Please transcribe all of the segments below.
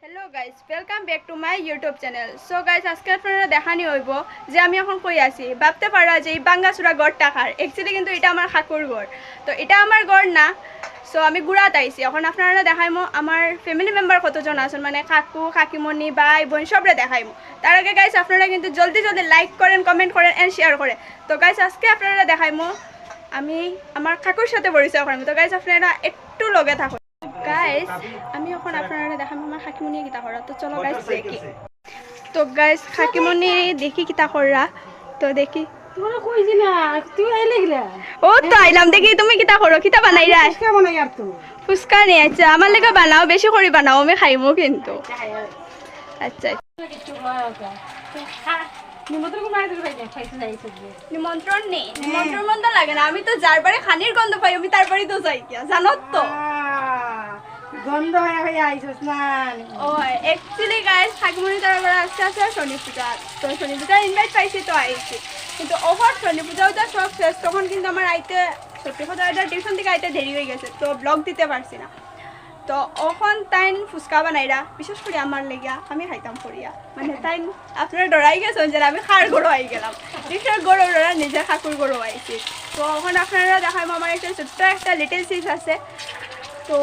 Hello guys welcome back to my YouTube channel. So guys আজকে আপনারা দেখানি হইব যে আমি এখন কই আছি। ভাবতে পারা যে এই বাঙ্গাচুরা গড় টাকার অ্যাকচুয়ালি কিন্তু এটা আমার খাকুর গড়, তো এটা আমার গড় না। সো আমি গুড়াত আইছি। এখন আপনারা দেখাইমো আমার ফ্যামিলি মেম্বার কতজন আছেন, মানে কাকু কাকিমণি ভাই বোন সবরে দেখাইমো। তার আগে গাইজ আপনারা কিন্তু জলদি জলদি লাইক করেন, কমেন্ট করেন অ্যান্ড শেয়ার করেন। তো গাইজ আজকে আপনারা দেখাইমো আমি আমার কাকুর সাথে পরিচয় করাইমো। তো গাইজ আপনারা একটু লগে থাকুন। গাইস আমি এখন আপনারা দেখাম আমার খাকিমণি কিতা করা। তো চলো গাইস দেখি। তো গাইস খাকিমণি দেখি কিতা করা। তো দেখি তোরা কইছি না তুই আইলে গিলা। ও তো আইলাম দেখি তুমি কিতা করো, কিতা বানাইরা? ফুচকা বানাই আর তো ফুচকা নিয়ে আচ্ছা আমার লেগে বানাও, বেশি করে বানাও, আমি খাইমু কিন্তু। আচ্ছা নিমন্ত্রণ নেই, নিমন্ত্রণ মন্দ লাগে না। আমি তো যার বারে খানির গন্ধ পাই আমি তার বাড়ি তো যাই কিয়া জানো তো। গন্ধ হয়ে আইছস না। ও অ্যাকচুয়ালি গাইস খাকিমণি তার বারে আজকে আছে শনি পূজা। তো শনি পূজার ইনভাইট পাইছি তো আইছি, কিন্তু ওভার শনি পূজাও যা সব শেষ তখন কিন্তু আমার আইতে সত্যি কথা এটা টিউশন থেকে আইতে দেরি হয়ে গেছে, তো ব্লগ দিতে পারছি না। তো ওখন তাইন ফুচকা বানাইরা বিশেষ করে আমার লেগিয়া আমি খাইতাম করিয়া, মানে তাইন আপনারা ডরাই গেছেন যে আমি খার গরু আই গেলাম। রিক্সার গরু ডরা নিজের খাকুর গরু আইছি। তো এখন আপনারা দেখাইম আমার একটা ছোট্ট একটা লিটল সিস আছে, তো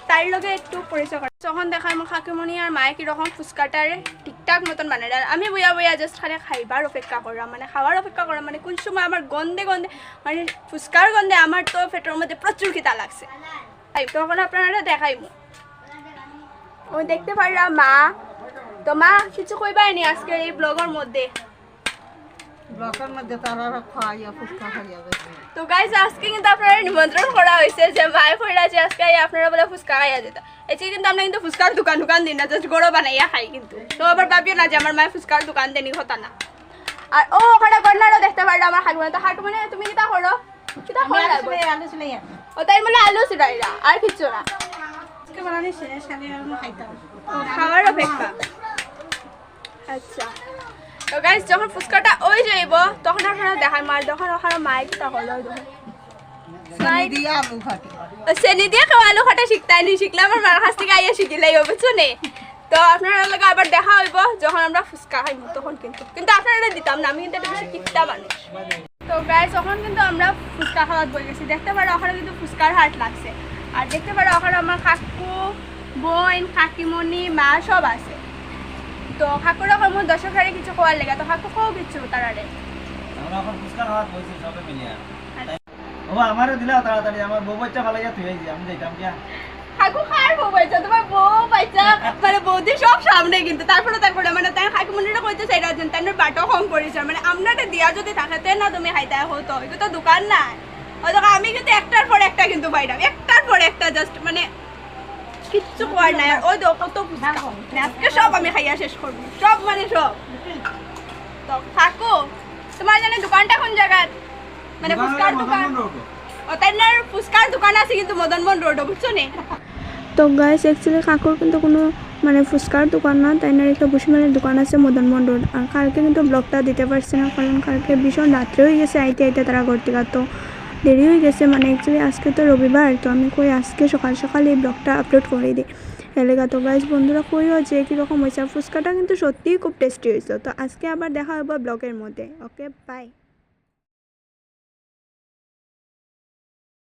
তার লগে একটু পরিচয় করা। তখন দেখাই আমার কাকিমণি আর মায়ে কীরকম ফুচকাটার ঠিকঠাক মতন বানাই। আর আমি বইয়া বইয়া জাস্ট খালি খাইবার অপেক্ষা করা, মানে খাওয়ার অপেক্ষা করা, মানে কোন সময় আমার গন্ধে গন্ধে মানে ফুচকার গন্ধে আমার তো পেটের মধ্যে প্রচুর খিদা লাগছে। তখন আপনারা দেখাইমু ও দেখতে পাররা মা। তো মা কিছু কইবাই নি আজকে এই ব্লগের মধ্যে? ব্লকের মধ্যে তারা খাইয়া ফুচকা খাইয়া গেছে। তো গাইজ আজকে কিন্তু আপনারা নিমন্ত্রণ করা হয়েছে যে মায়ে কইরা যে আজকে আপনারা বলে ফুচকা খাইয়া যেত। এছাড়া কিন্তু আমরা কিন্তু ফুচকার দোকান দিই না, জাস্ট গড়ো বানাইয়া খাই কিন্তু। তো আবার ভাবিও না যে আমার মায়ে ফুচকার দোকান দেনি কথা না। আর ও ওখানে গন্নারও দেখতে পারলো আমার হাটুমনে। তো হাটুমনে তুমি কিতা করো? কিতা করো? আলু ছিলাই ও তাই বলে আলু সিরাইরা আর কিচ্ছু না। ফুচকা বানানি শেষ খালি আমি খাইতাম। ও খাওয়ার অপেক্ষা। আচ্ছা তো গাইজ যখন ফুচকাটা ওই যাইব তখন আপনারা দেখার মার যখন ওখানে মাইক তা হলো চেনি দিয়ে কেউ আলু খাটা শিখতাই নি, শিখলে আমার মার কাছ থেকে আইয়া শিখিলাই বুঝছো নে। তো আপনারা লগে আবার দেখা হইব যখন আমরা ফুচকা খাইব তখন কিন্তু কিন্তু আপনারা দিতাম না, আমি কিন্তু একটা বেশি টিকটা মানুষ। তো গাইজ তখন কিন্তু আমরা ফুচকা খাওয়াত বই গেছি। দেখতে পারো ওখানে কিন্তু ফুচকার হাট লাগছে। আর দেখতে পারো ওখানে আমার কাকু বোন কাকিমণি মা সব আছে। তো কাকুরা আমার দর্শকরা কিছু কোয়ার লেগে, তো কাকু কও কিছু তারারে। আমরা এখন ফুচকা খাওয়াত বইছি সবে মিলিয়া। ও আমারও দিলাও তাড়াতাড়ি, আমার বউ বাচ্চা ভালো যা তুই আইছি আমি যাইতাম কিয়া। কাকু খার বউ বাচ্চা, তোমার বউ বাচ্চা মানে বৌদি সব সামনে কিন্তু তারপরে মানে তাই কাকিমণিরা কইতে চাই রাজন তাই বাটো কম করেছে, মানে আপনারটা দিয়া যদি থাকাতে না তুমি খাইতে হতো। এটা তো দোকান নাই, ওই তো আমি কিন্তু একটার পর একটা কিন্তু পাইলাম, একটার পর একটা জাস্ট মানে কিচ্ছু করার নাই। আর ওই তো কত আজকে সব আমি খাইয়া শেষ করবো, সব মানে সব। তো কাকু তোমার জানে দোকানটা কোন জায়গা? মানে ফুচকার দোকান। ও তাই না ফুচকার দোকান আছে কিন্তু মদনমোহন রোড, বুঝছো নে। তো গাইস অ্যাকচুয়ালি কাকুর কিন্তু কোনো মানে ফুচকার দোকান না, তাই না একটা বুসিমালের দোকান আছে মদনমোহন রোড। আর কালকে কিন্তু ব্লগটা দিতে পারছি না, কারণ কালকে ভীষণ রাত্রে হয়ে গেছে আইতে আইতে তারা ঘর থেকে, তো দেরি হয়ে গেছে। মানে অ্যাকচুয়ালি আজকে তো রবিবার, তো আমি কই আজকে সকাল সকাল এই ব্লগটা আপলোড করে দিই এলাকা। তো গাইস বন্ধুরা কইও যে কীরকম হয়েছে, ফুচকাটা কিন্তু সত্যিই খুব টেস্টি হয়েছে। তো আজকে আবার দেখা হবে ব্লগের মধ্যে। Okay bye.